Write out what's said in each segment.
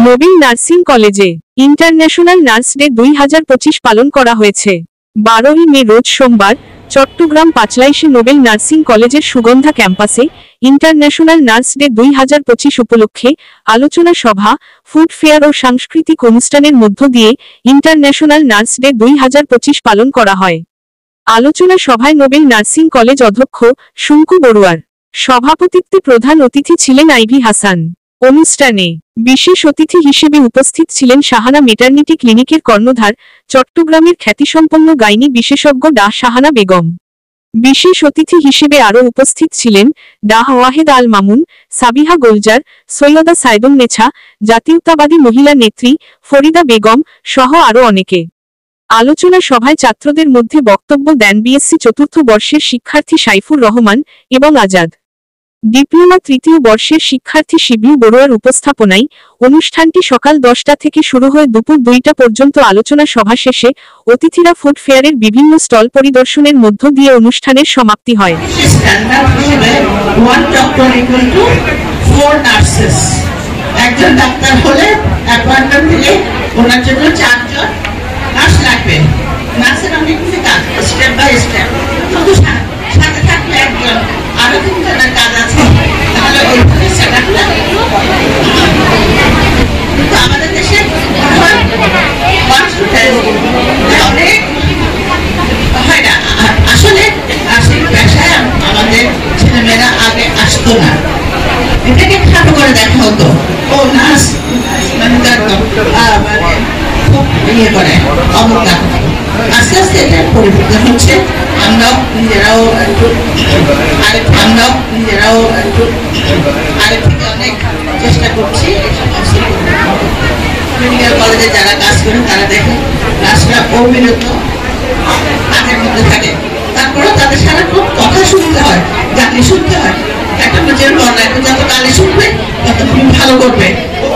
নবীন nursing কলেজে international nurse day 2025 পালন করা হয়েছে। 12ই মে রোজ সোমবার চট্টগ্রাম পাঁচলাইশে নোবেল নার্সিং কলেজের সুগন্ধা ক্যাম্পাসে ইন্টারন্যাশনাল নার্স ডে 2025 উপলক্ষে আলোচনা সভা, ফুড ফেয়ার ও সাংস্কৃতিক অনুষ্ঠানের মধ্য দিয়ে ইন্টারন্যাশনাল নার্স ডে 2025 পালন করা হয়। আলোচনা সভায় নোবেল নার্সিং কলেজ অধ্যক্ষ শুঙ্কু বড়ুয়ার সভাপতিত্বে প্রধান অতিথি ছিলেন আইভি হাসান। অনুষ্ঠানে বিশেষ অতিথি হিসেবে উপস্থিত ছিলেন শাহানা মেটার্নিটি ক্লিনিকের কর্ণধার চট্টগ্রামের খ্যাতিসম্পন্ন গাইনি বিশেষজ্ঞ ডা শাহানা বেগম। বিশেষ অতিথি হিসেবে আরও উপস্থিত ছিলেন ডা ওয়াহেদ আল মামুন, সাবিহা গোলজার, সৈয়দা সাইদুন্নেছা, জাতীয়তাবাদী মহিলা নেত্রী ফরিদা বেগম সহ আরও অনেকে। আলোচনা সভায় ছাত্রদের মধ্যে বক্তব্য দেন বিএসসি চতুর্থ বর্ষের শিক্ষার্থী সাইফুর রহমান এবং আজাদ। ডিপ্লোমা তৃতীয় বর্ষের শিক্ষার্থী শিবলু বড়ুয়ার উপস্থাপনায় অনুষ্ঠানটি সকাল 10টা থেকে শুরু হয়ে দুপুর 2টা পর্যন্ত। আলোচনা সভা শেষে অতিথিরা ফুড ফেয়ারের বিভিন্ন স্টল পরিদর্শনের মধ্য দিয়ে অনুষ্ঠানের সমাপ্তি হয়। একজন ডাক্তার হলে অ্যাপয়েন্টমেন্ট দিলে ওনার জন্য 4 জন নার্স লাগবে। নার্সের অনেকগুলি কাজ, স্টেপ বাই স্টেপ। শুধু সাথে থাকলে একজন আরো 3 জনের কাজ আছে, তাহলে ওইভাবে সেট আপটা। কিন্তু আমাদের দেশে অনেক হয় না। আসলে নার্সিং পেশায় আমাদের ছেলেমেয়েরা আগে আসতো না, এটাকে খাটো করে দেখা হতো। ও নার্স মানে খুব ইয়ে করে অবজ্ঞা। আস্তে আস্তে এটা পরিবর্তন হচ্ছে। আমরাও নিজেরাও আগে থেকে অনেক চেষ্টা করছি। মেডিকেল কলেজে যারা কাজ করে তারা দেখে নার্সরা অবিরত কাজের মধ্যে থাকে, তারপরেও তাদের সারাক্ষণ কথা শুনতে হয়, গালি শুনতে হয়। একটা নিজের বর্ণায় যত গালি শুনবে তত তুমি ভালো করবে।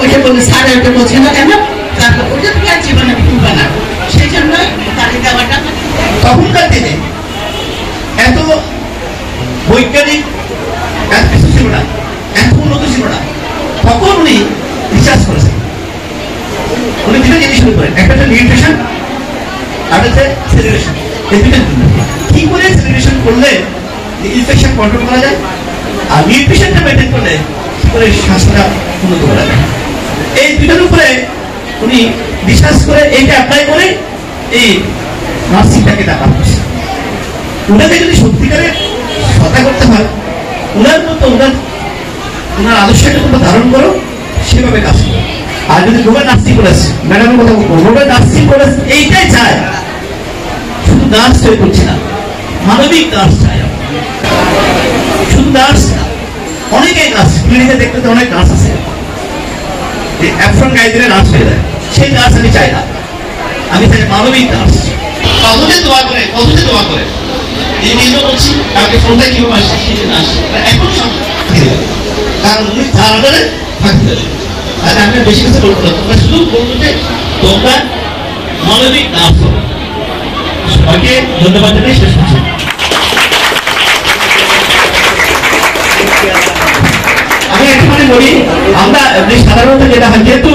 ওইটা বলে স্যার ওইটা বোঝে না কেন, তারপর ওইটা তুমি আর জীবনে ভুলবে না। সেই জন্য গালি দেওয়াটা তখনকার দিনে এত বৈজ্ঞানিক কিছু ছিল না, এত উন্নত ছিল না। তখন উনি রিসার্চ করেছেন, উনি দুটো জিনিস শুরু করেন। একটা হচ্ছে নিউট্রিশন আর হচ্ছে সেলিব্রেশন। এই দুটো কি করে সেলিব্রেশন করলে ইনফেকশন কন্ট্রোল করা যায়, আর নিউট্রিশনটা মেনটেন করলে কি করে স্বাস্থ্যটা উন্নত করা যায়, এই দুটোর উপরে উনি রিসার্চ করে এইটা অ্যাপ্লাই করে এই নার্সিংটাকে দেখা হচ্ছে। ওনাকে যদি সত্যিকারে সতা করতে হয়, ওনার মতো ওনার আদর্শকে তোমরা ধারণ করো, সেভাবে কাজ করো। আর যদি গ্লোবাল নার্সিং কলেজ, ম্যাডামের কথা বলবো, গ্লোবাল নার্সিং কলেজ এইটাই চায়, শুধু নার্স তৈরি করছি না, মানবিক নার্স চাই। শুধু নার্স, অনেকেই নার্স ক্লিনিকে দেখতে অনেক নার্স আছে, অ্যাফ্রন গায়ে দিলে নার্স হয়ে যায়। সেই নার্স আমি চাই না, আমি চাই মানবিক নার্স। কতদিন দোয়া করে এই নিয়ে বলছি কাউকে ফোনটা কিভাবে আসছে সেটা না আসে এখন কারণ উনি তার আন্ডারে থাকতে দেবে। আর আমি বেশি কিছু বলবো না, তোমরা শুধু বলবো যে তোমরা মানবিক নার্স হবে। সবাইকে ধন্যবাদ জানাই শেষ করছি। আমি একটুখানি বলি, আমরা সাধারণত যেটা হয় যেহেতু